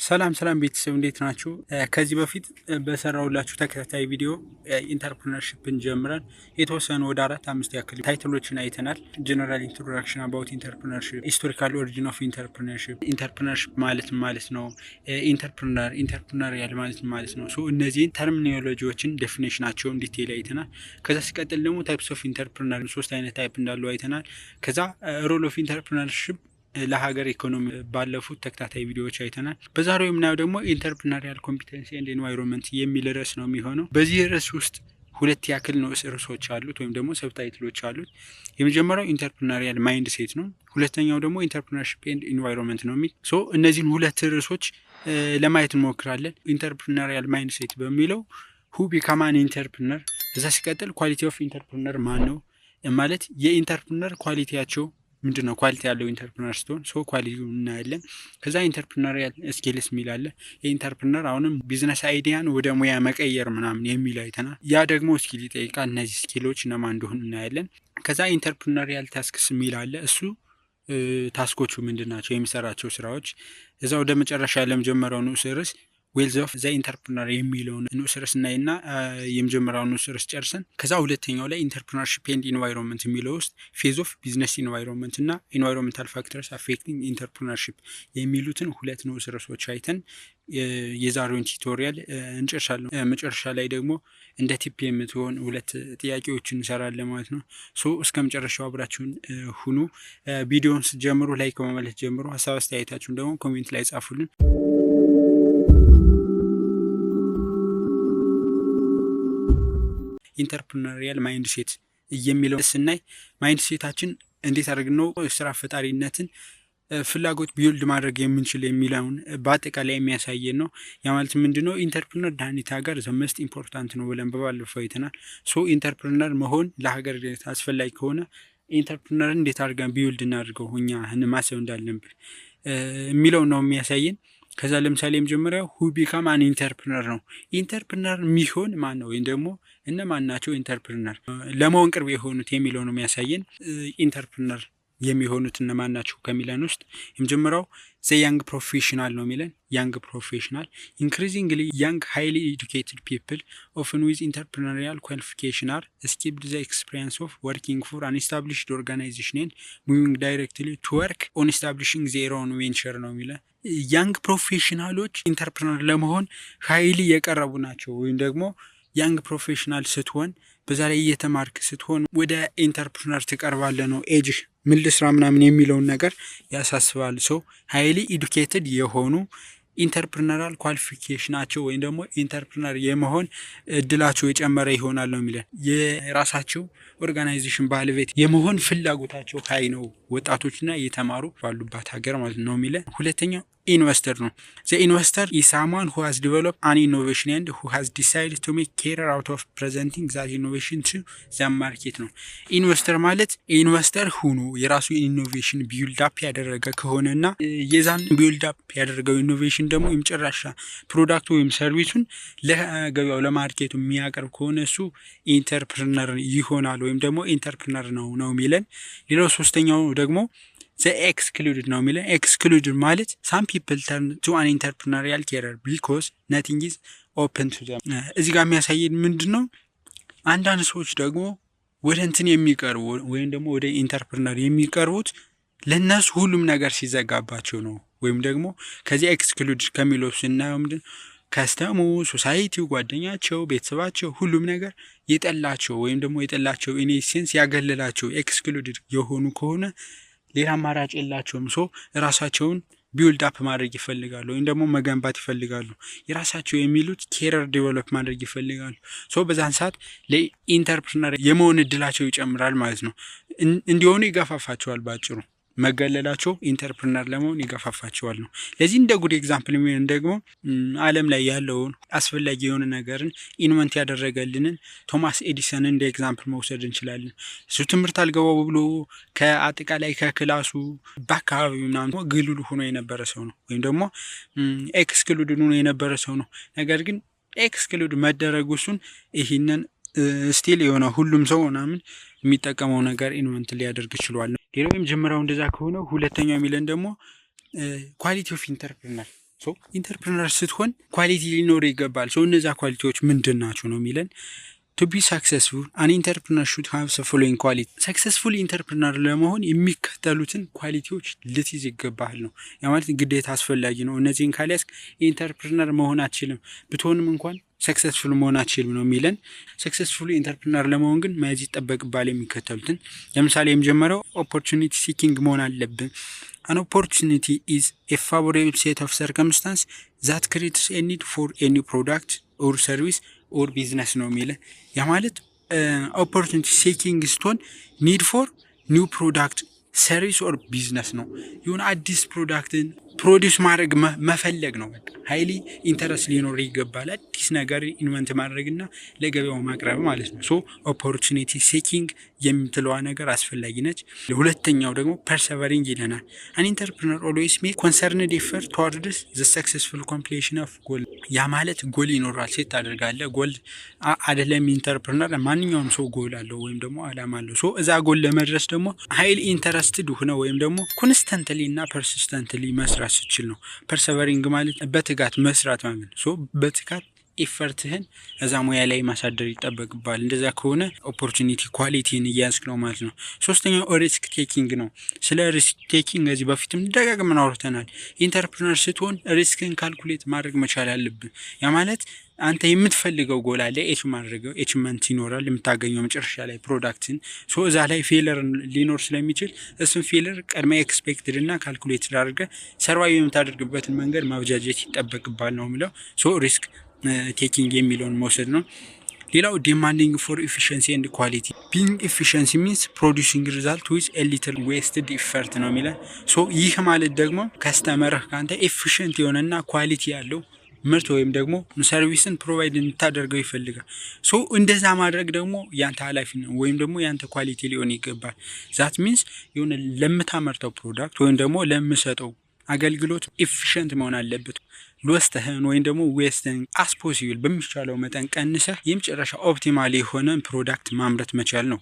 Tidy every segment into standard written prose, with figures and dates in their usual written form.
ሰላም ቤተሰብ እንዴት ናችሁ? ከዚህ በፊት በሰራውላችሁ ተከታታይ ቪዲዮ ኢንተርፕረነርሺፕን ጀምረን የተወሰኑ ወደ 4-5 ያክል ታይትሎችን አይተናል። ጀነራል ኢንትሮዳክሽን አባውት ኢንተርፕረነርሺፕ፣ ሂስቶሪካል ኦሪጂን ኦፍ ኢንተርፕረነርሺፕ ማለት ነው፣ ኢንተርፕረነሪያል ማለት ነው። ሶ እነዚህን ተርሚኖሎጂዎችን ዴፊኒሽናቸውን ዲቴይል አይተናል። ከዛ ሲቀጥል ደግሞ ታይፕስ ኦፍ ኢንተርፕረነር 3 አይነት ታይፕ እንዳለው አይተናል። ከዛ ሮል ኦፍ ኢንተርፕረነርሺፕ ለሀገር ኢኮኖሚ ባለፉት ተከታታይ ቪዲዮዎች አይተናል። በዛሬው የምናየው ደግሞ ኢንተርፕረነሪያል ኮምፒተንሲ ኤንድ ኤንቫይሮንመንት የሚል ርዕስ ነው የሚሆነው። በዚህ ርዕስ ውስጥ 2 ያክል ነው ርዕሶች አሉት ወይም ደግሞ ሰብታይትሎች አሉት። የመጀመሪያው ኢንተርፕረነሪያል ማይንድ ሴት ነው። ሁለተኛው ደግሞ ኢንተርፕረነርሺፕ ኤንድ ኤንቫይሮንመንት ነው የሚል ሶ እነዚህን 2 ርዕሶች ለማየት እንሞክራለን። ኢንተርፕረነሪያል ማይንድ ሴት በሚለው ሁ ቢካም አን ኢንተርፕረነር፣ እዛ ሲቀጥል ኳሊቲ ኦፍ ኢንተርፕረነር ማን ነው ማለት የኢንተርፕረነር ኳሊቲያቸው ምንድን ነው? ኳሊቲ ያለው ኢንተርፕረነር ስትሆን ሶ ኳሊቲውን እናያለን። ከዛ ኢንተርፕረነሪያል ስኪልስ የሚል አለ። የኢንተርፕረነር አሁንም ቢዝነስ አይዲያን ወደ ሙያ መቀየር ምናምን የሚል አይተናል። ያ ደግሞ ስኪል ይጠይቃል። እነዚህ ስኪሎች እነማን እንደሆኑ እናያለን። ከዛ ኢንተርፕረነሪያል ታስክስ የሚል አለ። እሱ ታስኮቹ ምንድን ናቸው? የሚሰራቸው ስራዎች። እዛ ወደ መጨረሻ ለመጀመሪያው ንዑስ ርዕስ ዌልዝ ኦፍ ዘ ኢንተርፕረነር የሚለውን ንዑስ ርዕስ እናይና የመጀመሪያውን ንዑስ ርዕስ ጨርሰን ከዛ ሁለተኛው ላይ ኢንተርፕረነርሺፕ ኤንድ ኢንቫይሮንመንት የሚለው ውስጥ ፌዝ ኦፍ ቢዝነስ ኢንቫይሮንመንት እና ኢንቫይሮንመንታል ፋክተርስ አፌክቲንግ ኢንተርፕረነርሺፕ የሚሉትን 2 ንዑስ ርዕሶች አይተን የዛሬውን ቱቶሪያል እንጨርሳለን። መጨረሻ ላይ ደግሞ እንደ ቲፕ የምትሆን 2 ጥያቄዎችን እንሰራለን ማለት ነው። ሶ እስከ መጨረሻው አብራችሁን ሁኑ። ቪዲዮውን ስትጀምሩ ላይክ በማለት ጀምሩ። ሀሳብ አስተያየታችሁን ደግሞ ኮሜንት ላይ ጻፉልን። ኢንተርፕረነሪያል ማይንድ ሴት የሚለው ስናይ ማይንድ ሴታችን እንዴት አድርገን ነው ስራ ፈጣሪነትን ፍላጎት ቢውልድ ማድረግ የምንችል የሚለውን በአጠቃላይ የሚያሳየን ነው። ያ ማለት ምንድነው? ኢንተርፕረነር ዳኒታ ጋር ዘመስት ኢምፖርታንት ነው ብለን በባለፈው አይተናል። ሶ ኢንተርፕረነር መሆን ለሀገር አስፈላጊ ከሆነ ኢንተርፕረነር እንዴት አድርገን ቢውልድ እናድርገው እኛ ማሰብ እንዳለብን የሚለው ነው የሚያሳየን። ከዛ ለምሳሌ የመጀመሪያው ሁ ቢካም አን ኢንተርፕረነር ነው። ኢንተርፕረነር የሚሆን ማን ነው ወይም ደግሞ እነማን ናቸው ኢንተርፕረነር ለመሆን ቅርብ የሆኑት የሚለው ነው የሚያሳየን። ኢንተርፕረነር የሚሆኑት እነማን ናቸው ከሚለን ውስጥ የመጀመሪያው ዘ ያንግ ፕሮፌሽናል ነው የሚለን። ያንግ ፕሮፌሽናል ኢንክሪዚንግሊ ያንግ ሃይሊ ኤዱኬትድ ፒፕል ኦፍን ዊዝ ኢንተርፕረነሪያል ኳሊፊኬሽን አር ስኪፕድ ዘ ኤክስፒሪየንስ ኦፍ ወርኪንግ ፎር አን ኤስታብሊሽድ ኦርጋናይዜሽን ኤንድ ሙቪንግ ዳይሬክትሊ ቱ ወርክ ኦን ኤስታብሊሽንግ ዜር ኦን ቬንቸር ነው የሚለን። ያንግ ፕሮፌሽናሎች ኢንተርፕረነር ለመሆን ሃይሊ የቀረቡ ናቸው። ወይም ደግሞ ያንግ ፕሮፌሽናል ስትሆን በዛ ላይ እየተማርክ ስትሆን ወደ ኢንተርፕረነር ትቀርባለህ ነው። ኤጅ ምን ልስራ ምናምን የሚለውን ነገር ያሳስባል። ሰው ሃይሊ ኤዱኬትድ የሆኑ ኢንተርፕረነራል ኳሊፊኬሽናቸው ወይም ደግሞ ኢንተርፕረነር የመሆን እድላቸው የጨመረ ይሆናል ነው የሚለን። የራሳቸው ኦርጋናይዜሽን ባለቤት የመሆን ፍላጎታቸው ሀይ ነው ወጣቶችና እየተማሩ ባሉባት ሀገር ማለት ነው የሚለን። ሁለተኛው ኢንቨስተር ነው። ዘ ኢንቨስተር ኢዝ ሳምዋን ሁ ሃዝ ዲቨሎፕድ አን ኢኖቬሽን ኤንድ ሁ ሃዝ ዲሳይድድ ቱ ሜክ ኬሪር አውት ኦፍ ፕሬዘንቲንግ ዛት ኢኖቬሽን ቱ ዘ ማርኬት ነው። ኢንቨስተር ማለት ኢንቨስተር ሁኖ የራሱ ኢኖቬሽን ቢውልድ አፕ ያደረገ ከሆነና የዛን ቢውልድ አፕ ያደረገው ኢኖቬሽን ደግሞ የመጨረሻ ፕሮዳክቱ ወይም ሰርቪሱን ለገበያው ለማርኬቱ የሚያቀርብ ከሆነ እሱ ኢንተርፕረነር ይሆናል ወይም ደግሞ ኢንተርፕረነር ነው የሚለን። ሌላው ሶስተኛው ደግሞ ዘ ኤክስክሉድድ ነው የሚለን። ኤክስክሉድድ ማለት ሳም ፒፕል ተርን ቱ አን ኢንተርፕረነሪያል ኬሪር ቢኮዝ ነቲንግ ኢዝ ኦፕን ቱ ዘም። እዚህ ጋር የሚያሳየን ምንድን ነው? አንዳንድ ሰዎች ደግሞ ወደ እንትን የሚቀርቡ ወይም ደግሞ ወደ ኢንተርፕረነር የሚቀርቡት ለእነሱ ሁሉም ነገር ሲዘጋባቸው ነው። ወይም ደግሞ ከዚህ ኤክስክሉድ ከሚለው ስናየው ምንድን ከስተሙ፣ ሶሳይቲው፣ ጓደኛቸው፣ ቤተሰባቸው ሁሉም ነገር የጠላቸው ወይም ደግሞ የጠላቸው ኢኔሴንስ ያገለላቸው ኤክስክሉድድ የሆኑ ከሆነ ሌላ አማራጭ የላቸውም። ሶ ራሳቸውን ቢውልድ አፕ ማድረግ ይፈልጋሉ ወይም ደግሞ መገንባት ይፈልጋሉ። የራሳቸው የሚሉት ኬሪር ዲቨሎፕ ማድረግ ይፈልጋሉ። ሶ በዛን ሰዓት ለኢንተርፕረነር የመሆን እድላቸው ይጨምራል ማለት ነው። እንዲሆኑ ይገፋፋቸዋል። ባጭሩ መገለላቸው ኢንተርፕረነር ለመሆን ይገፋፋቸዋል ነው። ለዚህ እንደ ጉድ ኤግዛምፕል የሚሆን ደግሞ ዓለም ላይ ያለውን አስፈላጊ የሆነ ነገርን ኢንቨንት ያደረገልንን ቶማስ ኤዲሰንን እንደ ኤግዛምፕል መውሰድ እንችላለን። እሱ ትምህርት አልገባው ብሎ ከአጠቃላይ ከክላሱ በአካባቢው ምናምን ግሉል ሆኖ የነበረ ሰው ነው ወይም ደግሞ ኤክስክሉድ ሆኖ የነበረ ሰው ነው። ነገር ግን ኤክስክሉድ መደረጉ እሱን ይህንን ስቲል የሆነ ሁሉም ሰው ምናምን የሚጠቀመው ነገር ኢንቨንት ሊያደርግ ችሏል። ሌላው የመጀመሪያው እንደዛ ከሆነ ሁለተኛው የሚለን ደግሞ ኳሊቲ ኦፍ ኢንተርፕረነር ሶ ኢንተርፕረነር ስትሆን ኳሊቲ ሊኖር ይገባል። ሶ እነዛ ኳሊቲዎች ምንድን ናቸው ነው የሚለን። ቱ ቢ ሳክሰስፉል አን ኢንተርፕረነር ሹድ ሃቭ ዘ ፎሎዊንግ ኳሊቲ። ሰክሰስፉል ኢንተርፕረነር ለመሆን የሚከተሉትን ኳሊቲዎች ልትይዝ ይገባል ነው። ያ ማለት ግዴታ አስፈላጊ ነው። እነዚህን ካልያዝክ ኢንተርፕረነር መሆን አትችልም። ብትሆንም እንኳን ሰክሰስፉል መሆን አትችልም ነው የሚለን። ሰክሰስፉል ኢንተርፕረነር ለመሆን ግን መያዝ ይጠበቅባል የሚከተሉትን። ለምሳሌ የመጀመሪያው ኦፖርቹኒቲ ሲኪንግ መሆን አለብን። An opportunity is a favorable set of circumstances that creates a need for a new product or service or business ነው የሚለ። ያ ማለት ኦፖርቹኒቲ ሲኪንግ ስትሆን ኒድ ፎር ኒው ፕሮዳክት ሰርቪስ ኦር ቢዝነስ ነው። የሆነ አዲስ ፕሮዳክትን ፕሮዲውስ ማድረግ መፈለግ ነው። በቃ ሀይሊ ኢንተረስት ሊኖር ይገባል። አዲስ ነገር ኢንቨንት ማድረግና ለገበያው ማቅረብ ማለት ነው። ሶ ኦፖርቹኒቲ ሲኪንግ የምትለዋ ነገር አስፈላጊ ነች። ሁለተኛው ደግሞ ፐርሰቨሪንግ ይለናል። አን ኢንተርፕረነር ኦልዌይስ ሜክ ኮንሰርንድ ኤፈርት ቱዋርድስ ዘ ሰክሰስፉል ኮምፕሊሽን ኦፍ ጎል። ያ ማለት ጎል ይኖራል። ሴት ታደርጋለህ። ጎል አይደለም ኢንተርፕረነር፣ ማንኛውም ሰው ጎል አለው ወይም ደግሞ አላማ አለው። ሶ እዛ ጎል ለመድረስ ደግሞ ሀይሊ ኢንተረስትድ ሆነ ወይም ደግሞ ኮንስተንትሊ እና ፐርሲስተንትሊ መስራት ስችል ነው። ፐርሰቨሪንግ ማለት በትጋት መስራት ማለት ነው። ሶ በትጋት ኢፈርትህን እዛ ሙያ ላይ ማሳደር ይጠበቅባል። እንደዛ ከሆነ ኦፖርቹኒቲ ኳሊቲን እያያዝክ ነው ማለት ነው። ሶስተኛው ሪስክ ቴኪንግ ነው። ስለ ሪስክ ቴኪንግ እዚህ በፊትም ደጋግመን አውርተናል። ኢንተርፕረነር ስትሆን ሪስክን ካልኩሌት ማድረግ መቻል አለብን። ያ ማለት አንተ የምትፈልገው ጎል አለ፣ ኤችመንት ይኖራል፣ የምታገኘው መጨረሻ ላይ ፕሮዳክትን። ሶ እዛ ላይ ፌለር ሊኖር ስለሚችል እሱን ፌለር ቀድመ ኤክስፔክትድ እና ካልኩሌት አድርገ ሰርቫይቭ የምታደርግበትን መንገድ ማብጃጀት ይጠበቅባል ነው የሚለው። ሶ ሪስክ ቴኪንግ የሚለውን መውሰድ ነው። ሌላው ዲማንዲንግ ፎር ኢፊሽንሲ ኤንድ ኳሊቲ። ቢንግ ኢፊሽንሲ ሚንስ ፕሮዲውሲንግ ሪዛልት ዊዝ ኤ ሊትል ዌስትድ ኢፈርት ነው የሚለው። ሶ ይህ ማለት ደግሞ ከስተመርህ ከአንተ ኤፊሽንት የሆነና ኳሊቲ ያለው ምርት ወይም ደግሞ ሰርቪስን ፕሮቫይድ እንድታደርገው ይፈልጋል። ሶ እንደዛ ማድረግ ደግሞ ያንተ ኃላፊነት ወይም ደግሞ ያንተ ኳሊቲ ሊሆን ይገባል። ዛት ሚንስ የሆነ ለምታመርተው ፕሮዳክት ወይም ደግሞ ለምሰጠው አገልግሎት ኢፊሽንት መሆን አለበት። ሎስትህን ወይም ደግሞ ዌስትህን አስፖሲብል በሚቻለው መጠን ቀንሰህ የመጨረሻ ኦፕቲማል የሆነ ፕሮዳክት ማምረት መቻል ነው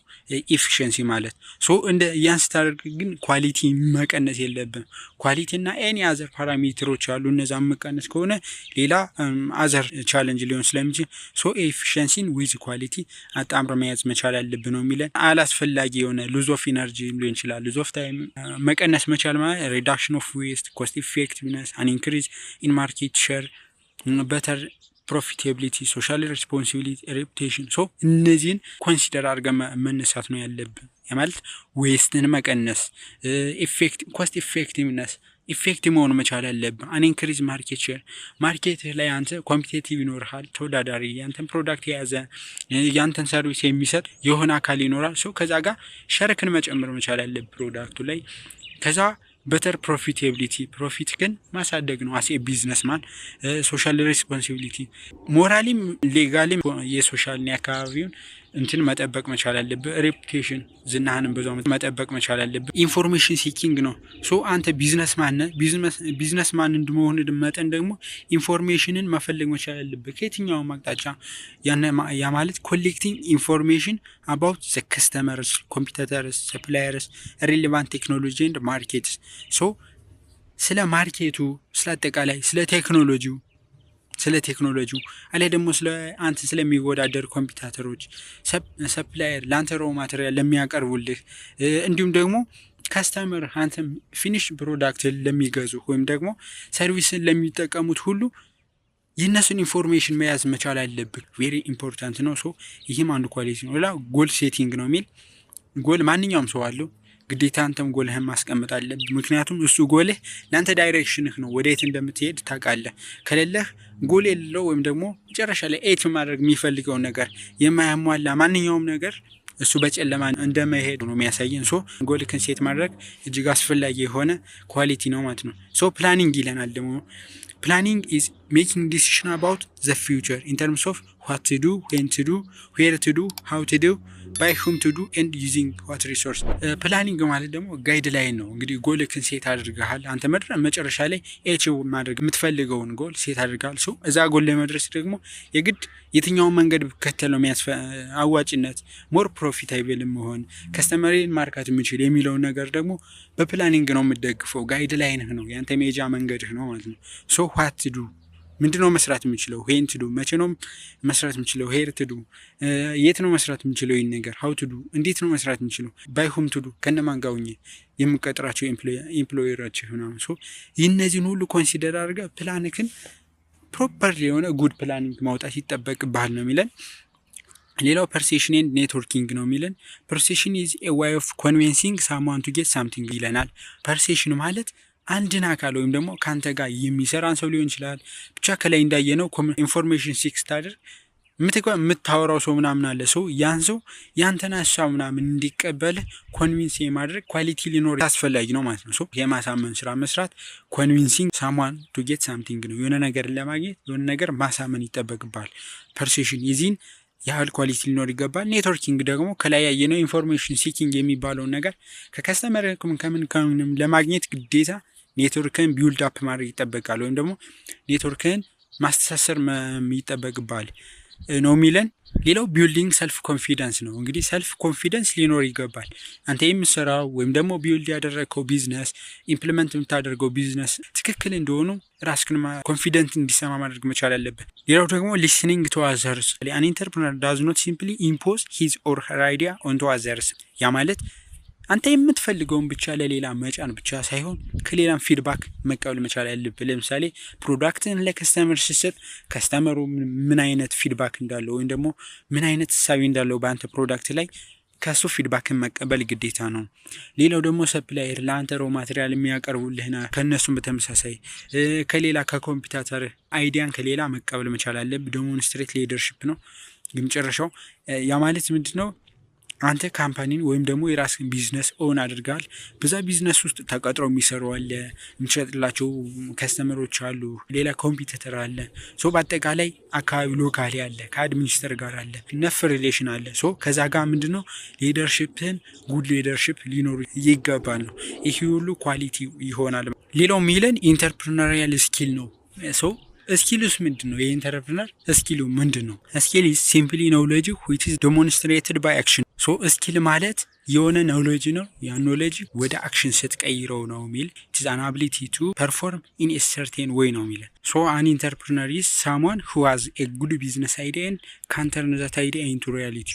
ኢፊሽንሲ ማለት። ሶ እንደ ያን ስታደርግ ግን ኳሊቲ መቀነስ የለብን። ኳሊቲ እና ኤኒ አዘር ፓራሜትሮች አሉ። እነዛ መቀነስ ከሆነ ሌላ አዘር ቻሌንጅ ሊሆን ስለሚችል ሶ ኤፊሽንሲን ዊዝ ኳሊቲ አጣምረ መያዝ መቻል አለብን ነው የሚለን። አላስፈላጊ የሆነ ሉዝ ኦፍ ኢነርጂ ሊሆን ይችላል። ሉዝ ኦፍ ታይም መቀነስ መቻል ማለት ሪዳክሽን ኦፍ ዌስት፣ ኮስት ኢፌክቲቭነስ፣ አን ኢንክሪዝ ኢን ማርኬት ሸር፣ በተር ፕሮፊታቢሊቲ፣ ሶሻል ሬስፖንሲቢሊቲ፣ ሬፑቴሽን። ሶ እነዚህን ኮንሲደር አድርገን መነሳት ነው ያለብን። ማለት ዌስትን መቀነስ፣ ኮስት ኢፌክቲቭነስ ኢፌክቲቭ መሆኑ መቻል አለብን። አን ኢንክሪዝ ማርኬት ሼር፣ ማርኬት ላይ አንተ ኮምፒቴቲቭ ይኖርሃል፣ ተወዳዳሪ ያንተን ፕሮዳክት የያዘ ያንተን ሰርቪስ የሚሰጥ የሆነ አካል ይኖራል። ሰው ከዛ ጋር ሸርክን መጨመር መቻል አለብን ፕሮዳክቱ ላይ። ከዛ በተር ፕሮፊታቢሊቲ፣ ፕሮፊት ግን ማሳደግ ነው አሴ ቢዝነስማን። ሶሻል ሬስፖንሲቢሊቲ፣ ሞራሊም ሌጋሊም የሶሻልና የአካባቢውን እንትን መጠበቅ መቻል አለብህ። ሬፑቴሽን፣ ዝናህንም በዛው መጠበቅ መቻል አለብህ። ኢንፎርሜሽን ሲኪንግ ነው። ሶ አንተ ቢዝነስማን እንደመሆን መጠን ደግሞ ኢንፎርሜሽንን መፈለግ መቻል አለብህ ከየትኛውም አቅጣጫ። ያ ማለት ኮሌክቲንግ ኢንፎርሜሽን አባውት ዘ ከስተመርስ፣ ኮምፒቲተርስ፣ ሰፕላየርስ፣ ሪሌቫንት ቴክኖሎጂ ኤንድ ማርኬትስ። ሶ ስለ ማርኬቱ፣ ስለ አጠቃላይ ስለ ቴክኖሎጂው አለ ደግሞ ስለ አንተ ስለሚወዳደር ኮምፒውተሮች፣ ሰፕላየር ለአንተ ሮ ማቴሪያል ለሚያቀርቡልህ፣ እንዲሁም ደግሞ ካስተመር አንተ ፊኒሽ ፕሮዳክት ለሚገዙ ወይም ደግሞ ሰርቪስን ለሚጠቀሙት ሁሉ የነሱን ኢንፎርሜሽን መያዝ መቻል አለብህ። ቬሪ ኢምፖርታንት ነው። ሶ ይህም አንዱ ኳሊቲ ነው። ሌላ ጎል ሴቲንግ ነው የሚል ጎል ማንኛውም ሰው አለው። ግዴታ አንተም ጎልህን ማስቀመጥ አለብህ። ምክንያቱም እሱ ጎልህ ለአንተ ዳይሬክሽንህ ነው፣ ወደ የት እንደምትሄድ ታውቃለህ። ከሌለህ ጎል የሌለው ወይም ደግሞ መጨረሻ ላይ ኤት ማድረግ የሚፈልገው ነገር የማያሟላ ማንኛውም ነገር እሱ በጨለማ እንደመሄድ ነው የሚያሳየን። ሶ ጎልህን ሴት ማድረግ እጅግ አስፈላጊ የሆነ ኳሊቲ ነው ማለት ነው። ሶ ፕላኒንግ ይለናል ደግሞ። ፕላኒንግ ኢዝ ሜኪንግ ዲሲሽን አባውት ዘ ፊውቸር ኢን ተርምስ ኦፍ ዋት ቱ ዱ፣ ዌን ቱ ዱ፣ ዌር ቱ ዱ፣ ሃው ቱ ዱ ባይ ሁም ቱ ዱ ኤንድ ዩዚንግ ዋት ሪሶርስ። ፕላኒንግ ማለት ደግሞ ጋይድ ላይን ነው። እንግዲህ ጎልክን ሴት አድርገሃል አንተ መጨረሻ ላይ ኤቺቭ ማድረግ የምትፈልገውን ጎል ሴት አድርገሃል። ሰው እዛ ጎል ለመድረስ ደግሞ የግድ የትኛውን መንገድ ከተለው አዋጭነት ሞር ፕሮፊታብል መሆን ከስተመሪን ማርካት የሚችል የሚለውን ነገር ደግሞ በፕላኒንግ ነው የምትደግፈው። ጋይድ ላይንህ ነው ያንተ ሜጃ መንገድህ ነው ማለት ነው። ሶ ዋት ቱ ዱ ምንድነው መስራት የምችለው? ሄን ትዱ መቼ ነው መስራት የምችለው? ሄር ትዱ የት ነው መስራት የምችለው? ይህን ነገር ሀው ትዱ እንዴት ነው መስራት የምችለው? ባይ ሁም ትዱ ከነማን ጋር ሆኜ የምቀጥራቸው ኤምፕሎየራቸው ምናምን። ሶ እነዚህን ሁሉ ኮንሲደር አድርገህ ፕላንክን ፕሮፐር የሆነ ጉድ ፕላኒንግ ማውጣት ይጠበቅብሃል ነው የሚለን። ሌላው ፐርሴሽን ኤንድ ኔትወርኪንግ ነው የሚለን። ፐርሴሽን ኢዝ ኤ ዋይ ኦፍ ኮንቪንሲንግ ሳምዋን ቱ ጌት ሳምቲንግ ይለናል። ፐርሴሽን ማለት አንድን አካል ወይም ደግሞ ካንተ ጋር የሚሰራን ሰው ሊሆን ይችላል። ብቻ ከላይ እንዳየነው ኢንፎርሜሽን ሲክ ስታደርግ የምታወራው ሰው ምናምን አለ። ሰው ያን ሰው ያንተን ሀሳብ ምናምን እንዲቀበል ኮንቪንስ የማድረግ ኳሊቲ ሊኖር አስፈላጊ ነው ማለት ነው። የማሳመን ስራ መስራት ኮንቪንሲንግ ሳምዋን ቱ ጌት ሳምቲንግ ነው። የሆነ ነገር ለማግኘት የሆነ ነገር ማሳመን ይጠበቅባል። ፐርሴሽን የዚህን ያህል ኳሊቲ ሊኖር ይገባል። ኔትወርኪንግ ደግሞ ከላይ ያየነው ኢንፎርሜሽን ሲኪንግ የሚባለውን ነገር ከከስተመር ከምንም ለማግኘት ግዴታ ኔትወርክን ቢውልድ አፕ ማድረግ ይጠበቃል፣ ወይም ደግሞ ኔትወርክን ማስተሳሰር ይጠበቅባል ነው የሚለን። ሌላው ቢልዲንግ ሰልፍ ኮንፊደንስ ነው። እንግዲህ ሰልፍ ኮንፊደንስ ሊኖር ይገባል። አንተ የምትሰራው ወይም ደግሞ ቢልድ ያደረግከው ቢዝነስ ኢምፕሊመንት የምታደርገው ቢዝነስ ትክክል እንደሆኑ ራስክን ኮንፊደንት እንዲሰማ ማድረግ መቻል አለበት። ሌላው ደግሞ ሊስኒንግ ቱ አዘርስ። አን ኢንተርፕረነር ዳዝ ኖት ሲምፕሊ ኢምፖዝ ሂዝ ኦር ሄር አይዲያ ኦን ቱ አዘርስ። ያ ማለት አንተ የምትፈልገውን ብቻ ለሌላ መጫን ብቻ ሳይሆን ከሌላም ፊድባክ መቀበል መቻል ያለብህ። ለምሳሌ ፕሮዳክትን ለከስተመር ስትሰጥ ከስተመሩ ምን አይነት ፊድባክ እንዳለው ወይም ደግሞ ምን አይነት እሳቤ እንዳለው በአንተ ፕሮዳክት ላይ ከሱ ፊድባክን መቀበል ግዴታ ነው። ሌላው ደግሞ ሰፕላየር ለአንተ ሮ ማቴሪያል የሚያቀርቡልህና ከእነሱም በተመሳሳይ ከሌላ ከኮምፒውተር አይዲያን ከሌላ መቀበል መቻል አለብህ። ዴሞንስትሬት ሊደርሺፕ ነው የመጨረሻው። ያ ማለት ምንድን ነው? አንተ ካምፓኒን ወይም ደግሞ የራስን ቢዝነስ ኦን አድርጋል። በዛ ቢዝነስ ውስጥ ተቀጥሮ የሚሰሩ አለ፣ የሚሸጥላቸው ከስተመሮች አሉ፣ ሌላ ኮምፒውተር አለ። ሶ በአጠቃላይ አካባቢ ሎካሊ አለ፣ ከአድሚኒስተር ጋር አለ፣ ነፍ ሪሌሽን አለ። ሶ ከዛ ጋር ምንድነው ሊደርሺፕን ጉድ ሊደርሺፕ ሊኖሩ ይገባል ነው። ይህ ሁሉ ኳሊቲ ይሆናል። ሌላው ሚለን ኢንተርፕረነሪያል ስኪል ነው። ሶ ስኪልስ ምንድን ነው? የኢንተርፕረነር ስኪሉ ምንድን ነው? ስኪል ኢዝ ሲምፕሊ ኖሌጅ ዊች ኢዝ ዴሞንስትሬትድ ባይ አክሽን። ሶ ስኪል ማለት የሆነ ኖሌጅ ነው። ያ ኖሌጅ ወደ አክሽን ስትቀይረው ነው የሚል ኢት ኢዝ አን አቢሊቲ ቱ ፐርፎርም ኢን ኤ ሰርቴን ዌይ ነው የሚል። ሶ አን ኢንተርፕረነር ኢዝ ሳምዋን ሁ ሃዝ ኤ ጉድ ቢዝነስ አይዲያ ኤንድ ካን ተርን ዛት አይዲያ ኢንቱ ሪያሊቲ።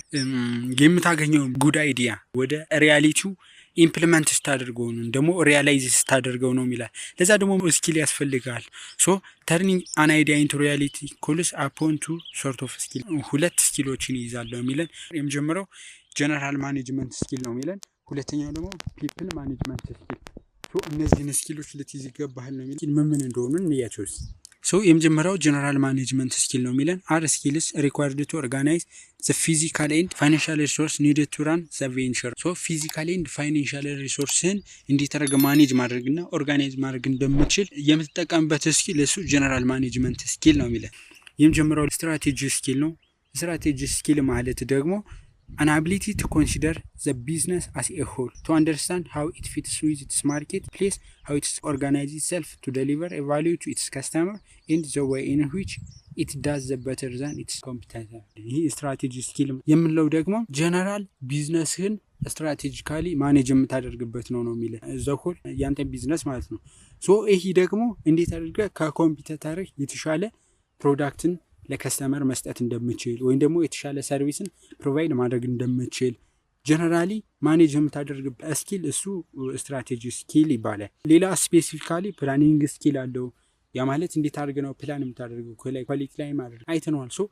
የምታገኘው ጉድ አይዲያ ወደ ሪያሊቲው ኢምፕሊመንት ስታደርገው ነው ደግሞ ሪያላይዝ ስታደርገው ነው የሚላል። ለዛ ደግሞ ስኪል ያስፈልጋል። ሶ ተርኒንግ አን አይዲያ ኢንቱ ሪያሊቲ ኮልስ አፖን ቱ ሶርት ኦፍ ስኪል። ሁለት ስኪሎችን ይይዛለሁ የሚለን። የመጀመሪያው ጀነራል ማኔጅመንት ስኪል ነው የሚለን። ሁለተኛው ደግሞ ፒፕል ማኔጅመንት ስኪል። ሶ እነዚህን ስኪሎች ልትይዝ ይገባሃል ነው የሚለን። ምን እንደሆኑ እንያቸው። ሶ የመጀመሪያው ጀነራል ማኔጅመንት ስኪል ነው የሚለን። አር ስኪልስ ሪኳርድ ቱ ኦርጋናይዝ ዘ ፊዚካል ኤንድ ፋይናንሻል ሪሶርስ ኒድድ ቱ ራን ዘ ቬንቸር። ሶ ፊዚካል ኤንድ ፋይናንሻል ሪሶርስን እንዴት አድርገህ ማኔጅ ማድረግና ኦርጋናይዝ ማድረግ እንደምችል የምትጠቀምበት ስኪል እሱ ጀነራል ማኔጅመንት ስኪል ነው የሚለን። የመጀመሪያው ስትራቴጂ ስኪል ነው። ስትራቴጂ ስኪል ማለት ደግሞ an ability to consider the business as a whole, to understand how it fits with its marketplace, how it organizes itself to deliver a value to its customer, and the way in which it does the better than its competitor. ይህ ስትራቴጂ ስኪል የምንለው ደግሞ ጀነራል ቢዝነስህን ስትራቴጂካሊ ማኔጅ የምታደርግበት ነው የሚለ ዘሆል ያንተ ቢዝነስ ማለት ነው። ሶ ይሄ ደግሞ እንዴት አድርገህ ከኮምፒውተርህ የተሻለ ፕሮዳክትን ለከስተመር መስጠት እንደምችል ወይም ደግሞ የተሻለ ሰርቪስን ፕሮቫይድ ማድረግ እንደምችል ጀነራሊ ማኔጅ የምታደርግበት ስኪል እሱ ስትራቴጂ ስኪል ይባላል። ሌላ ስፔሲፊካሊ ፕላኒንግ ስኪል አለው። ያ ማለት እንዴት አድርገህ ነው ፕላን የምታደርገው ኳሊቲ ላይ ማድረግ አይተነዋል። ሶ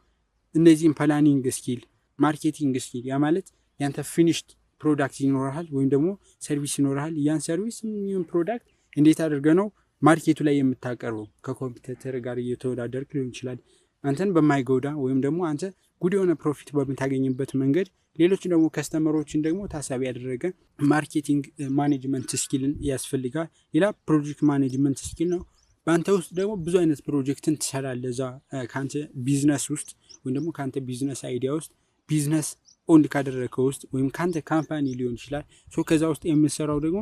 እነዚህም ፕላኒንግ ስኪል፣ ማርኬቲንግ ስኪል ያ ማለት ያንተ ፊኒሽድ ፕሮዳክት ይኖርሃል ወይም ደግሞ ሰርቪስ ይኖርሃል። ያን ሰርቪስ ምን ፕሮዳክት እንዴት አድርገህ ነው ማርኬቱ ላይ የምታቀርበው? ከኮምፒውተር ጋር እየተወዳደርክ ሊሆን ይችላል። አንተን በማይጎዳ ወይም ደግሞ አንተ ጉድ የሆነ ፕሮፊት በምታገኝበት መንገድ ሌሎች ደግሞ ከስተመሮችን ደግሞ ታሳቢ ያደረገ ማርኬቲንግ ማኔጅመንት ስኪልን ያስፈልጋል። ሌላ ፕሮጀክት ማኔጅመንት ስኪል ነው። በአንተ ውስጥ ደግሞ ብዙ አይነት ፕሮጀክትን ትሰራለህ። እዛ ከአንተ ቢዝነስ ውስጥ ወይም ደግሞ ከአንተ ቢዝነስ አይዲያ ውስጥ ቢዝነስ ኦንድ ካደረከው ውስጥ ወይም ካንተ ካምፓኒ ሊሆን ይችላል። ሶ ከዛ ውስጥ የምትሰራው ደግሞ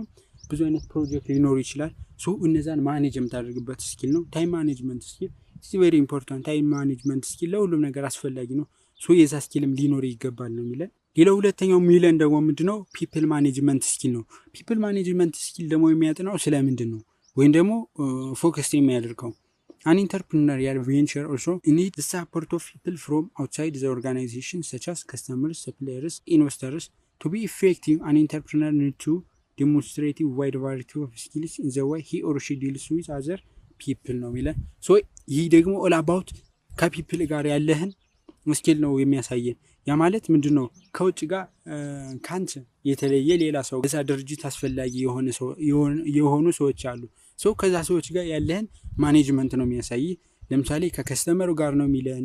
ብዙ አይነት ፕሮጀክት ሊኖር ይችላል። ሶ እነዛን ማኔጅ የምታደርግበት ስኪል ነው። ታይም ማኔጅመንት ስኪል ኢዝ ቬሪ ኢምፖርታንት። ታይም ማኔጅመንት ስኪል ለሁሉም ነገር አስፈላጊ ነው። ሶ የዛ ስኪልም ሊኖር ይገባል ነው የሚለን። ሌላው ሁለተኛው ሚለን ደግሞ ምንድነው ፒፕል ማኔጅመንት ስኪል ነው። ፒፕል ማኔጅመንት ስኪል ደግሞ የሚያጠናው ስለምንድን ነው ወይም ደግሞ ፎከስ የሚያደርገው an entrepreneurial venture also needs the support of people from outside the organization such as customers, suppliers, investors. To be effective, an entrepreneur needs to demonstrate a wide variety of skills in the way he or she deals with other people ነው የሚለን። ሶ ይህ ደግሞ all about ከፒፕል ጋር ያለህን ስኪል ነው የሚያሳየን። ያ ማለት ምንድነው ከውጭ ጋር ካንተ የተለየ ሌላ ሰው በዛ ድርጅት አስፈላጊ የሆኑ ሰዎች አሉ። ሶ ከዛ ሰዎች ጋር ያለህን ማኔጅመንት ነው የሚያሳይ። ለምሳሌ ከከስተመሩ ጋር ነው የሚለን፣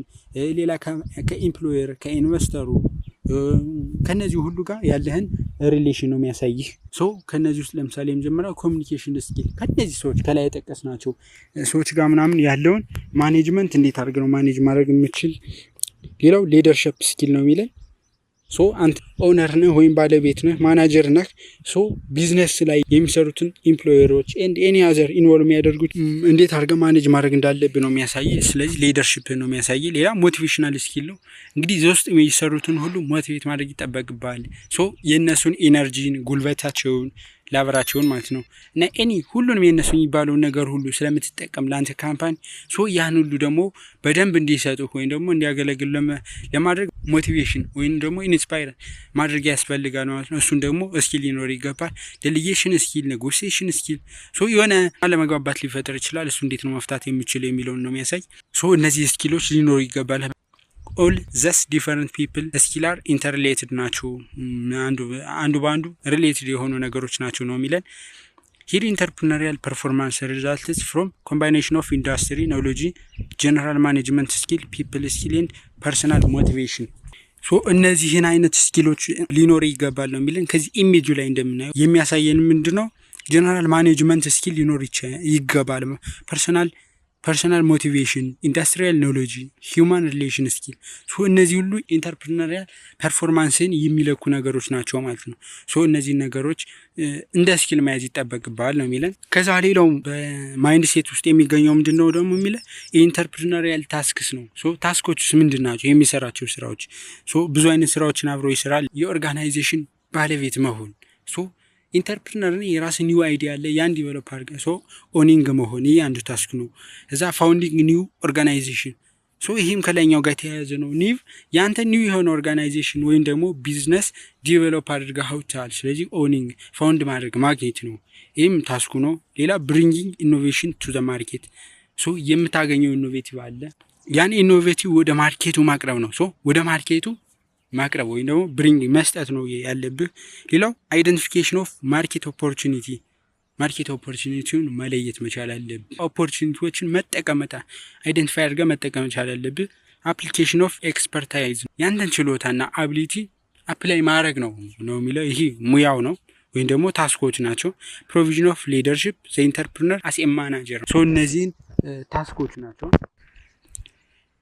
ሌላ ከኢምፕሎየር ከኢንቨስተሩ ከነዚህ ሁሉ ጋር ያለህን ሪሌሽን ነው የሚያሳይህ። ሶ ከነዚህ ውስጥ ለምሳሌ የመጀመሪያው ኮሚኒኬሽን ስኪል ከነዚህ ሰዎች ከላይ የጠቀስናቸው ሰዎች ጋር ምናምን ያለውን ማኔጅመንት እንዴት አድርገህ ነው ማኔጅ ማድረግ የምትችል። ሌላው ሊደርሺፕ ስኪል ነው የሚለን። ሶ አንተ ኦነር ነህ ወይም ባለቤት ነህ፣ ማናጀር ነህ። ሶ ቢዝነስ ላይ የሚሰሩትን ኢምፕሎየሮች ኤንድ ኤኒ አዘር ኢንቮልቭ የሚያደርጉት እንዴት አድርገህ ማኔጅ ማድረግ እንዳለብህ ነው የሚያሳይ። ስለዚህ ሊደርሺፕ ነው የሚያሳይ። ሌላ ሞቲቬሽናል ስኪል ነው። እንግዲህ እዚህ ውስጥ የሚሰሩትን ሁሉ ሞቲቬት ማድረግ ይጠበቅብሃል። ሶ የእነሱን ኢነርጂን፣ ጉልበታቸውን፣ ላብራቸውን ማለት ነው እና ኤኒ ሁሉንም የነሱ የሚባለውን ነገር ሁሉ ስለምትጠቀም ለአንተ ካምፓኒ ሶ ያን ሁሉ ደግሞ በደንብ እንዲሰጡ ወይም ደግሞ እንዲያገለግሉ ለማድረግ ሞቲቬሽን ወይም ደግሞ ኢንስፓየር ማድረግ ያስፈልጋል ማለት ነው። እሱን ደግሞ ስኪል ሊኖር ይገባል። ዴሊጌሽን ስኪል፣ ኔጎሲዬሽን ስኪል። ሶ የሆነ አለመግባባት ሊፈጠር ይችላል። እሱ እንዴት ነው መፍታት የሚችለው የሚለውን ነው የሚያሳይ። ሶ እነዚህ ስኪሎች ሊኖሩ ይገባል። ኦል ዘስ ዲፈረንት ፒፕል ስኪል አር ኢንተርሪሌትድ ናቸው። አንዱ በአንዱ ሪሌትድ የሆኑ ነገሮች ናቸው ነው የሚለን። ሂር ኢንተርፕረነሪያል ፐርፎርማንስ ሪዛልትስ ፍሮም ኮምባይኔሽን ኦፍ ኢንዱስትሪ ኖሎጂ፣ ጀነራል ማኔጅመንት ስኪል፣ ፒፕል ስኪል ኤንድ ፐርሰናል ሞቲቬሽን። ሶ እነዚህን አይነት ስኪሎች ሊኖር ይገባል ነው የሚለን። ከዚህ ኢሜጁ ላይ እንደምናየው የሚያሳየን ምንድነው ጀነራል ማኔጅመንት ስኪል ሊኖር ይገባል። ፐርሰናል ሞቲቬሽን፣ ኢንዱስትሪያል ኖሎጂ፣ ሂውማን ሪሌሽን ስኪል። ሶ እነዚህ ሁሉ ኢንተርፕረነሪያል ፐርፎርማንስን የሚለኩ ነገሮች ናቸው ማለት ነው። ሶ እነዚህ ነገሮች እንደ ስኪል መያዝ ይጠበቅባል ነው የሚለን። ከዛ ሌላው በማይንድ ሴት ውስጥ የሚገኘው ምንድነው ደግሞ የሚለን ኢንተርፕረነሪያል ታስክስ ነው። ሶ ታስኮችስ ምንድን ናቸው? የሚሰራቸው ስራዎች። ሶ ብዙ አይነት ስራዎችን አብሮ ይሰራል። የኦርጋናይዜሽን ባለቤት መሆን። ሶ ኢንተርፕረነር የራስ ኒው አይዲያ አለ፣ ያን ዲቨሎፕ አድርገ ሶ ኦኒንግ መሆን ይህ አንዱ ታስክ ነው። እዛ ፋውንዲንግ ኒው ኦርጋናይዜሽን። ሶ ይህም ከላይኛው ጋር የተያያዘ ነው። ኒው ያንተ ኒው የሆነ ኦርጋናይዜሽን ወይም ደግሞ ቢዝነስ ዲቨሎፕ አድርገህ አውጥተሃል። ስለዚህ ኦኒንግ ፋውንድ ማድረግ ማግኘት ነው። ይህም ታስኩ ነው። ሌላ ብሪንጊንግ ኢኖቬሽን ቱ ዘ ማርኬት። ሶ የምታገኘው ኢኖቬቲቭ አለ፣ ያን ኢኖቬቲቭ ወደ ማርኬቱ ማቅረብ ነው። ሶ ወደ ማርኬቱ ማቅረብ ወይም ደግሞ ብሪንግ መስጠት ነው ያለብህ። ሌላው አይደንቲፊኬሽን ኦፍ ማርኬት ኦፖርቹኒቲ፣ ማርኬት ኦፖርቹኒቲውን መለየት መቻል አለብህ። ኦፖርቹኒቲዎችን አይደንቲፋይ አድርገህ መጠቀም መቻል አለብህ። አፕሊኬሽን ኦፍ ኤክስፐርታይዝ፣ ያንተን ችሎታና አቢሊቲ አፕላይ ማድረግ ነው የሚለው። ይሄ ሙያው ነው ወይም ደግሞ ታስኮች ናቸው። ፕሮቪዥን ኦፍ ሊደርሺፕ ዘ ኢንተርፕረነር አስ ኤ ማናጀር። ሶ እነዚህን ታስኮች ናቸው።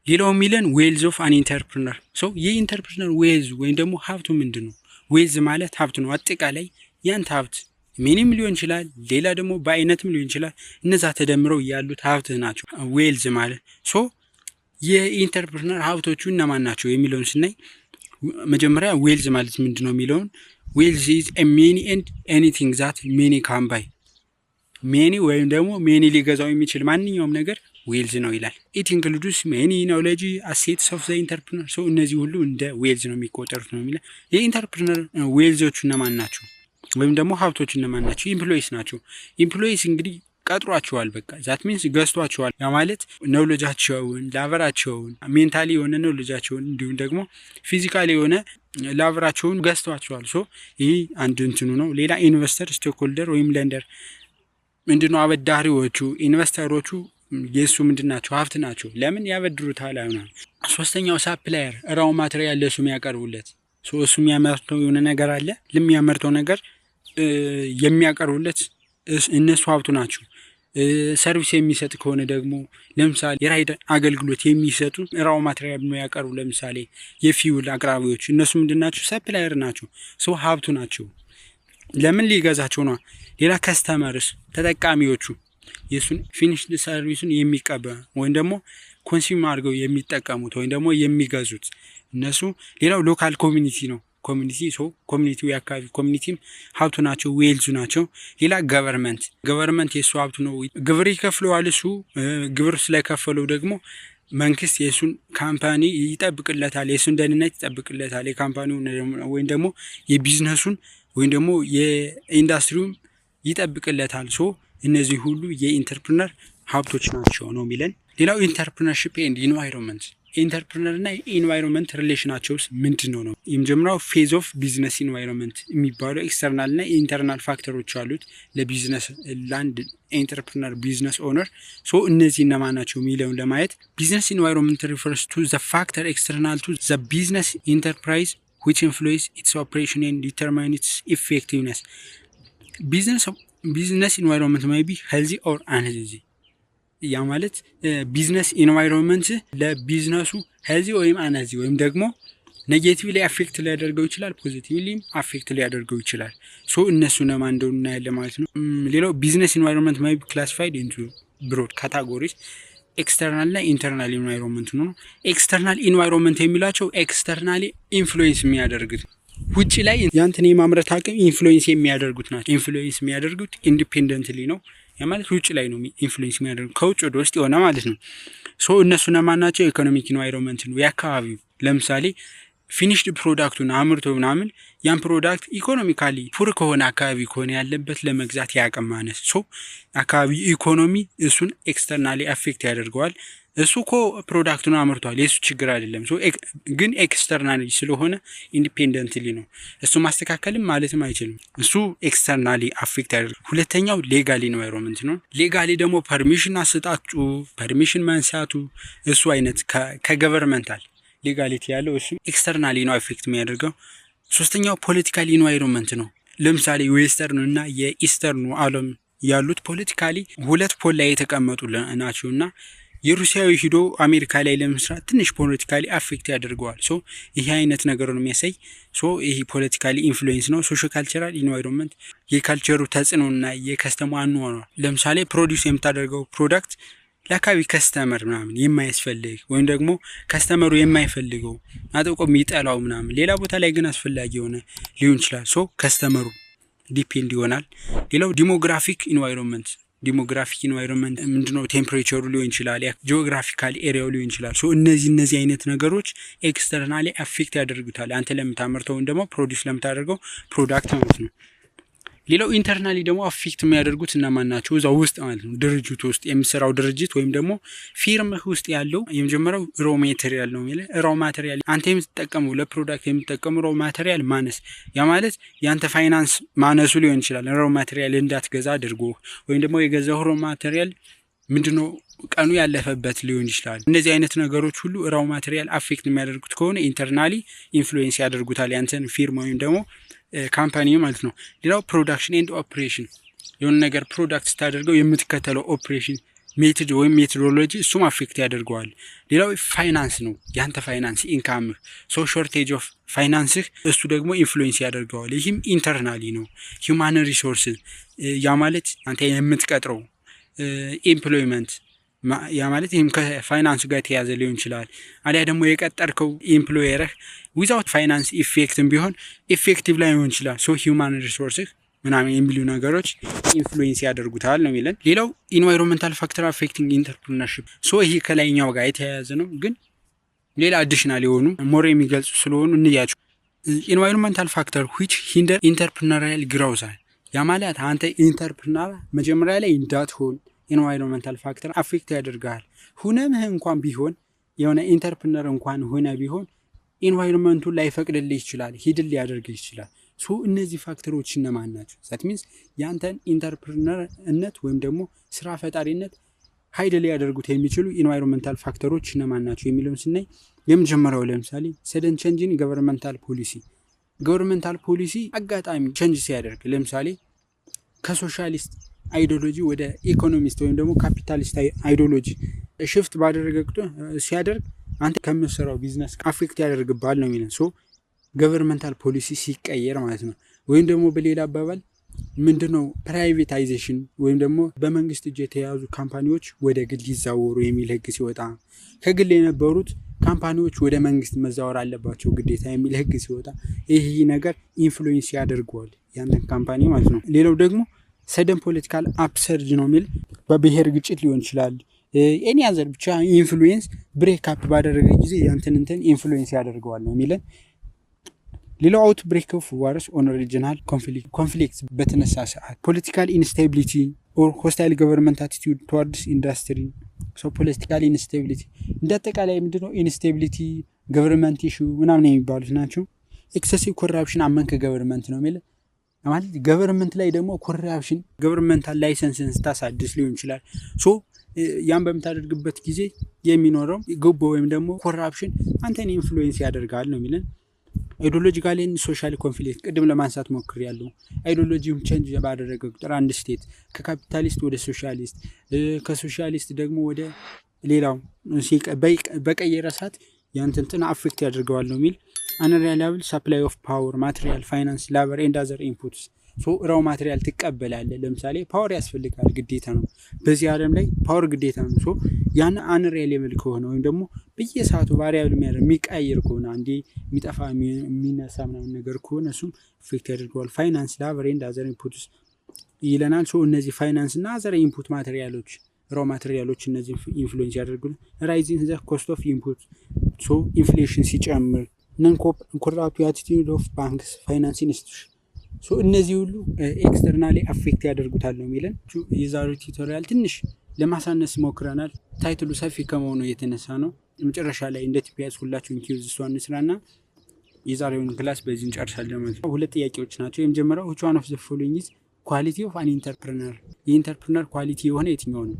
ሌላው የሚለን ዌልዝ ኦፍ አን ኢንተርፕረነር። ሶ የኢንተርፕረነር ዌልዝ ወይም ደግሞ ሀብቱ ምንድን ነው? ዌልዝ ማለት ሀብት ነው። አጠቃላይ ያንተ ሀብት ሚኒም ሊሆን ይችላል፣ ሌላ ደግሞ በአይነትም ሊሆን ይችላል። እነዛ ተደምረው ያሉት ሀብት ናቸው ዌልዝ ማለት። ሶ የኢንተርፕረነር ሀብቶቹ እነማን ናቸው የሚለውን ስናይ መጀመሪያ ዌልዝ ማለት ምንድን ነው የሚለውን ዌልዝ ኢዝ ሜኒ ኤንድ ኤኒቲንግ ዛት ሜኒ ካን ባይ። ሜኒ ወይም ደግሞ ሜኒ ሊገዛው የሚችል ማንኛውም ነገር ዌልዝ ነው ይላል። ኢት ኢንክሉድስ ሜኒ ኖሌጅ አሴትስ ኦፍ ዘ ኢንተርፕረነር። ሶ እነዚህ ሁሉ እንደ ዌልዝ ነው የሚቆጠሩት ነው የሚለው። የኢንተርፕረነር ዌልዞቹ እነማን ናቸው ወይም ደግሞ ሀብቶቹ እነማን ናቸው? ኢምፕሎይስ ናቸው። ኢምፕሎይስ እንግዲህ ቀጥሯቸዋል፣ በቃ ዛት ሚንስ ገዝቷቸዋል። ያ ማለት ኖሌጃቸውን፣ ላቨራቸውን፣ ሜንታሊ የሆነ ኖሌጃቸውን እንዲሁም ደግሞ ፊዚካሊ የሆነ ላቨራቸውን ገዝቷቸዋል። ሶ ይህ አንድ እንትኑ ነው። ሌላ ኢንቨስተር፣ ስቴክሆልደር ወይም ለንደር ምንድነው? አበዳሪዎቹ ኢንቨስተሮቹ የሱ ምንድን ናቸው? ሀብት ናቸው። ለምን ያበድሩታል? አይሆናል። ሶስተኛው ሳፕላየር፣ ራው ማቴሪያል ለሱ የሚያቀርቡለት። እሱ የሚያመርተው የሆነ ነገር አለ፣ ለሚያመርተው ነገር የሚያቀርቡለት እነሱ ሀብቱ ናቸው። ሰርቪስ የሚሰጥ ከሆነ ደግሞ ለምሳሌ የራይድ አገልግሎት የሚሰጡ ራው ማቴሪያል የሚያቀርቡ ለምሳሌ የፊውል አቅራቢዎች እነሱ ምንድናቸው? ሰፕላየር ናቸው። ሰው ሀብቱ ናቸው። ለምን ሊገዛቸው ነው? ሌላ ከስተመርስ ተጠቃሚዎቹ የሱን ፊኒሽድ ሰርቪሱን የሚቀበሉ ወይም ደግሞ ኮንሱም አድርገው የሚጠቀሙት ወይም ደግሞ የሚገዙት እነሱ። ሌላው ሎካል ኮሚኒቲ ነው። ኮሚኒቲው የአካባቢ ኮሚኒቲም ሀብቱ ናቸው፣ ዌልዙ ናቸው። ሌላ ገቨርንመንት የእሱ ሀብቱ ነው። ግብር ይከፍለዋል። እሱ ግብር ስለከፈለው ደግሞ መንግስት የእሱን ካምፓኒ ይጠብቅለታል፣ የእሱን ደህንነት ይጠብቅለታል። የካምፓኒውን ወይም ደግሞ የቢዝነሱን ወይም ደግሞ የኢንዱስትሪውን ይጠብቅለታል። እነዚህ ሁሉ የኢንተርፕረነር ሀብቶች ናቸው ነው የሚለን። ሌላው ኢንተርፕረነርሺፕ ኤንድ ኢንቫይሮንመንት ኢንተርፕረነር እና ኢንቫይሮንመንት ሪሌሽናቸውስ ምንድን ነው? የመጀመሪያው ፌዝ ኦፍ ቢዝነስ ኢንቫይሮንመንት የሚባለው ኤክስተርናል እና ኢንተርናል ፋክተሮች አሉት ለቢዝነስ ለአንድ ኢንተርፕረነር ቢዝነስ ኦነር። እነዚህ እነማን ናቸው የሚለውን ለማየት ቢዝነስ ኢንቫይሮንመንት ሪፈርስ ቱ ዘ ፋክተር ኤክስተርናል ቱ ዘ ቢዝነስ ኢንተርፕራይዝ which influence its operation and determine its effectiveness. Business environment may be healthy or unhealthy. ያ ማለት ቢዝነስ ኢንቫይሮንመንት ለቢዝነሱ ሄልዚ ወይም አንሄልዚ ወይም ደግሞ ኔጌቲቭሊ አፌክት ሊያደርገው ይችላል፣ ፖዚቲቭሊ አፌክት ሊያደርገው ይችላል። እነሱ ለማን እንደሆነ እናያለን ማለት ነው። ሌላው ቢዝነስ ኢንቫይሮንመንት may be classified into broad categories ኤክስተርናል እና ኢንተርናል ኢንቫይሮንመንት ነው። ኤክስተርናል ኢንቫይሮንመንት የሚላቸው ኤክስተርናሊ ኢንፍሉዌንስ የሚያደርጉት ውጪ ላይ ያንተን የማምረት አቅም ኢንፍሉዌንስ የሚያደርጉት ናቸው። ኢንፍሉዌንስ የሚያደርጉት ኢንዲፔንደንትሊ ነው። ያ ማለት ውጪ ላይ ነው ኢንፍሉዌንስ የሚያደርጉት ከውጭ ወደ ውስጥ የሆነ ማለት ነው። እነሱ ለማን ናቸው? ኢኮኖሚክ ኢንቫይሮንመንት ነው የአካባቢው። ለምሳሌ ፊኒሽድ ፕሮዳክቱን አምርቶ ምናምን ያን ፕሮዳክት ኢኮኖሚካሊ ፑር ከሆነ አካባቢ ከሆነ ያለበት ለመግዛት ያቅም ማነስ አካባቢ ኢኮኖሚ እሱን ኤክስተርናሊ አፌክት ያደርገዋል። እሱ እኮ ፕሮዳክቱን አምርቷል፣ የሱ ችግር አይደለም። ግን ኤክስተርናሊ ስለሆነ ኢንዲፔንደንትሊ ነው። እሱ ማስተካከልም ማለትም አይችልም። እሱ ኤክስተርናሊ አፌክት ያደርጋል። ሁለተኛው ሌጋል ኢንቫይሮንመንት ነው። ሌጋሊ ደግሞ ፐርሚሽን አሰጣጡ፣ ፐርሚሽን ማንሳቱ እሱ አይነት ከገቨርንመንታል ሌጋሊቲ ያለው እሱ ኤክስተርናሊ ነው አፌክት የሚያደርገው። ሶስተኛው ፖለቲካል ኢንቫይሮንመንት ነው። ለምሳሌ ዌስተርን እና የኢስተርኑ ዓለም ያሉት ፖለቲካሊ ሁለት ፖል ላይ የተቀመጡ ናቸው እና የሩሲያዊ ሂዶ አሜሪካ ላይ ለመስራት ትንሽ ፖለቲካሊ አፌክት ያደርገዋል። ይሄ አይነት ነገር ነው የሚያሳይ። ይሄ ፖለቲካሊ ኢንፍሉዌንስ ነው። ሶሾ ካልቸራል ኢንቫይሮንመንት የካልቸሩ ተጽዕኖና የከስተሙ አኗኗር። ለምሳሌ ፕሮዲውስ የምታደርገው ፕሮዳክት ለአካባቢ ከስተመር ምናምን የማያስፈልግ ወይም ደግሞ ከስተመሩ የማይፈልገው አጥብቆ የሚጠላው ምናምን ሌላ ቦታ ላይ ግን አስፈላጊ የሆነ ሊሆን ይችላል። ከስተመሩ ዲፔንድ ይሆናል። ሌላው ዲሞግራፊክ ኢንቫይሮንመንት ምንድነው? ቴምፕሬቸሩ ሊሆን ይችላል፣ ጂኦግራፊካል ኤሪያው ሊሆን ይችላል። እነዚህ አይነት ነገሮች ኤክስተርናሊ አፌክት ያደርጉታል አንተ ለምታመርተው ደግሞ ፕሮዲውስ ለምታደርገው ፕሮዳክት ማለት ነው። ሌላው ኢንተርናሊ ደግሞ አፌክት የሚያደርጉት እነማን ናቸው? እዛው ውስጥ ማለት ነው ድርጅቱ ውስጥ የሚሰራው ድርጅት ወይም ደግሞ ፊርምህ ውስጥ ያለው የመጀመሪያው ሮ ማቴሪያል ነው የሚለው። ሮ ማቴሪያል አንተ የምትጠቀመው ለፕሮዳክት የምትጠቀመው ሮ ማቴሪያል ማነስ፣ ያ ማለት ያንተ ፋይናንስ ማነሱ ሊሆን ይችላል። ሮ ማቴሪያል እንዳትገዛ አድርጎ ወይም ደግሞ የገዛው ሮ ማቴሪያል ምንድነው ቀኑ ያለፈበት ሊሆን ይችላል። እነዚህ አይነት ነገሮች ሁሉ ሮ ማቴሪያል አፌክት የሚያደርጉት ከሆነ ኢንተርናሊ ኢንፍሉዌንስ ያደርጉታል ያንተን ፊርም ወይም ደግሞ ካምፓኒ ማለት ነው። ሌላው ፕሮዳክሽን ኤንድ ኦፕሬሽን የሆነ ነገር ፕሮዳክት ስታደርገው የምትከተለው ኦፕሬሽን ሜቶድ ወይም ሜቶዶሎጂ እሱም አፌክት ያደርገዋል። ሌላው ፋይናንስ ነው። ያንተ ፋይናንስ ኢንካምህ ሾርቴጅ ኦፍ ፋይናንስህ እሱ ደግሞ ኢንፍሉዌንስ ያደርገዋል። ይህም ኢንተርናሊ ነው። ሂውማን ሪሶርስ ያ ማለት አንተ የምትቀጥረው ኤምፕሎይመንት ያ ማለት ይህም ከፋይናንስ ጋር የተያዘ ሊሆን ይችላል። አሊያ ደግሞ የቀጠርከው ኤምፕሎየርህ ዊዛውት ፋይናንስ ኢፌክትም ቢሆን ኢፌክቲቭ ላይ ሊሆን ይችላል። ሂውማን ሪሶርስህ ምናምን የሚሉ ነገሮች ኢንፍሉዌንስ ያደርጉታል ነው የሚለን። ሌላው ኢንቫይሮንመንታል ፋክተር አፌክቲንግ ኢንተርፕረነርሺፕ ይሄ ከላይኛው ጋር የተያያዘ ነው፣ ግን ሌላ አዲሽናል የሆኑ ሞር የሚገልጹ ስለሆኑ እንያቸው። ኢንቫይሮንመንታል ፋክተር ዊች ሂንደር ኢንተርፕረነሪያል ግሮውዝ ያ ማለት አንተ ኢንተርፕረነር መጀመሪያ ላይ እንዳትሆን ኢንቫይሮንመንታል ፋክተር አፌክት ያደርጋል። ሁነምህ እንኳን ቢሆን የሆነ ኢንተርፕረነር እንኳን ሆነ ቢሆን ኢንቫይሮንመንቱን ላይፈቅድልህ ይችላል፣ ሂድል ሊያደርግህ ይችላል። እነዚህ ፋክተሮች እነማን ናቸው? ዛት ሚንስ ያንተን ኢንተርፕረነርነት ወይም ደግሞ ስራ ፈጣሪነት ሀይድ ሊያደርጉት የሚችሉ ኢንቫይሮንመንታል ፋክተሮች እነማን ናቸው የሚለውን ስናይ የመጀመሪያው ለምሳሌ ሰደን ቼንጅን ገቨርንመንታል ፖሊሲ አጋጣሚ ቼንጅ ሲያደርግ፣ ለምሳሌ ከሶሻሊስት አይዲዮሎጂ ወደ ኢኮኖሚስት ወይም ደግሞ ካፒታሊስት አይዲዮሎጂ ሽፍት ባደረገ ሲያደርግ አንተ ከምትሰራው ቢዝነስ አፌክት ያደርግብሃል ነው የሚለን። ሶ ገቨርንመንታል ፖሊሲ ሲቀየር ማለት ነው። ወይም ደግሞ በሌላ አባባል ምንድነው ፕራይቬታይዜሽን ወይም ደግሞ በመንግስት እጅ የተያዙ ካምፓኒዎች ወደ ግል ይዛወሩ የሚል ህግ ሲወጣ፣ ከግል የነበሩት ካምፓኒዎች ወደ መንግስት መዛወር አለባቸው ግዴታ የሚል ህግ ሲወጣ፣ ይህ ነገር ኢንፍሉዌንስ ያደርገዋል ያንን ካምፓኒ ማለት ነው። ሌላው ደግሞ ሰደን ፖለቲካል አፕሰርጅ ነው የሚል በብሔር ግጭት ሊሆን ይችላል ኤኒ አዘር ብቻ ኢንፍሉዌንስ ብሬክ አፕ ባደረገ ጊዜ ያንተን ኢንፍሉዌንስ ያደርገዋል ነው የሚለን። ሌላው አውት ብሬክ ኦፍ ዋርስ ኦን ሪጂናል ኮንፍሊክት በተነሳ ሰዓት፣ ፖለቲካል ኢንስታቢሊቲ ኦር ሆስታይል ገቨርንመንት አቲቲዩድ ቱዋርድስ ኢንዱስትሪ። ሶ ፖለቲካል ኢንስታቢሊቲ እንደ አጠቃላይ ምንድነው ኢንስታቢሊቲ ገቨርንመንት ኢሹ ምናምን የሚባሉት ናቸው። ኤክሰሲቭ ኮራፕሽን አመንክ ገቨርንመንት ነው የሚል ማለት ገቨርንመንት ላይ ደግሞ ኮራፕሽን ገቨርንመንታል ላይሰንስን ስታሳድስ ሊሆን ይችላል። ሶ ያን በምታደርግበት ጊዜ የሚኖረው ጉቦ ወይም ደግሞ ኮራፕሽን አንተን ኢንፍሉዌንስ ያደርጋል ነው የሚለን። አይዲዮሎጂካል ኤንድ ሶሻል ኮንፍሊክት ቅድም ለማንሳት ሞክሬያለሁ። አይዲዮሎጂም ቼንጅ ባደረገ ቁጥር አንድ ስቴት ከካፒታሊስት ወደ ሶሻሊስት ከሶሻሊስት ደግሞ ወደ ሌላው በቀየረ ሰዓት ያንተን አፌክት ያደርገዋል ነው የሚል። አንሪላብል ሰፕላይ ኦፍ ፓወር ማቴሪያል ፋይናንስ ላበር ኤንድ አዘር ኢንፑትስ። ሶ ራው ማቴሪያል ትቀበላለህ። ለምሳሌ ፓወር ያስፈልጋል ግዴታ ነው፣ በዚህ ዓለም ላይ ፓወር ግዴታ ነው። ሶ ያን አንሪላብል ከሆነ ወይም ደግሞ በየሰዓቱ ቫሪያብል የሚቀያየር ከሆነ አንዴ የሚጠፋ የሚነሳ ምናምን ነገር ከሆነ እሱም አፌክት ያደርገዋል። ፋይናንስ ላበር ኤንድ አዘር ኢንፑትስ ይለናል። ሶ እነዚህ ፋይናንስ እና አዘር ኢንፑት ማቴሪያሎች ራው ማቴሪያሎች እነዚህ ኢንፍሉዌንስ ያደርጉናል። ራይዚንግ ዘ ኮስት ኦፍ ኢንፑት ሶ ኢንፍሌሽን ሲጨምር፣ ነን ኮራፕት አቲቲዩድ ኦፍ ባንክስ ፋይናንስ ኢንስቲትዩሽን ሶ እነዚህ ሁሉ ኤክስተርናሊ አፌክት ያደርጉታል ነው የሚለን። የዛሬው ቱቶሪያል ትንሽ ለማሳነስ ሞክረናል። ታይትሉ ሰፊ ከመሆኑ የተነሳ ነው። መጨረሻ ላይ እንደ ቲፒኤስ ሁላችሁን ኪውዝ እሷን እንስራና የዛሬውን ክላስ በዚህ እንጨርሳለን ማለት ነው። ሁለት ጥያቄዎች ናቸው። የመጀመሪያው which one of the following is quality of an entrepreneur? የኢንተርፕረነር ኳሊቲ የሆነ የትኛው ነው?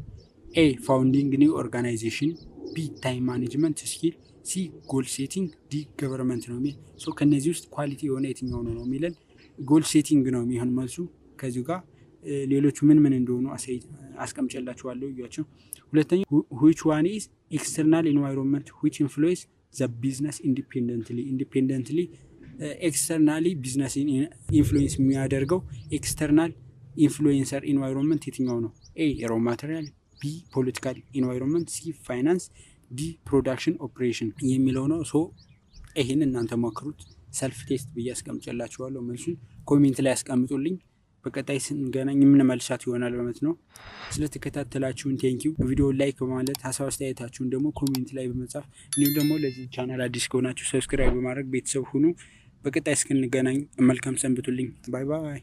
ኤ ፋውንዲንግ ኒው ኦርጋናይዜሽን፣ ቢ ታይም ማኔጅመንት ስኪል፣ ሲ ጎል ሴቲንግ፣ ዲ ገቨርንመንት ነው የሚል። ሶ ከነዚህ ውስጥ ኳሊቲ የሆነ የትኛው ነው የሚለን ጎል ሴቲንግ ነው የሚሆን መልሱ። ከዚሁ ጋር ሌሎቹ ምን እንደሆኑ አስቀምጨላችኋለሁ እያቸው። ሁለተኛው which one is external environment which influence the business independently ኤክስተርናሊ ቢዝነስ ኢንፍሉዌንስ የሚያደርገው ኤክስተርናል ኢንፍሉዌንሰር ኢንቫይሮንመንት የትኛው ነው? ኤ ሮ ማቴሪያል፣ ቢ ፖለቲካል ኢንቫይሮንመንት፣ ሲ ፋይናንስ፣ ዲ ፕሮዳክሽን ኦፕሬሽን የሚለው ነው። ሶ ይሄን እናንተ ሞክሩት። ሰልፍ ቴስት ብዬ አስቀምጨላችኋለሁ። መልሱን ኮሜንት ላይ አስቀምጡልኝ። በቀጣይ ስንገናኝ የምንመልሳት ይሆናል ማለት ነው። ስለተከታተላችሁን ቴንኪው። ቪዲዮ ላይክ በማለት ሀሳብ አስተያየታችሁን ደግሞ ኮሜንት ላይ በመጻፍ እንዲሁም ደግሞ ለዚህ ቻናል አዲስ ከሆናችሁ ሰብስክራይብ በማድረግ ቤተሰብ ሁኑ። በቀጣይ እስክንገናኝ መልካም ሰንብቱልኝ። ባይ ባይ።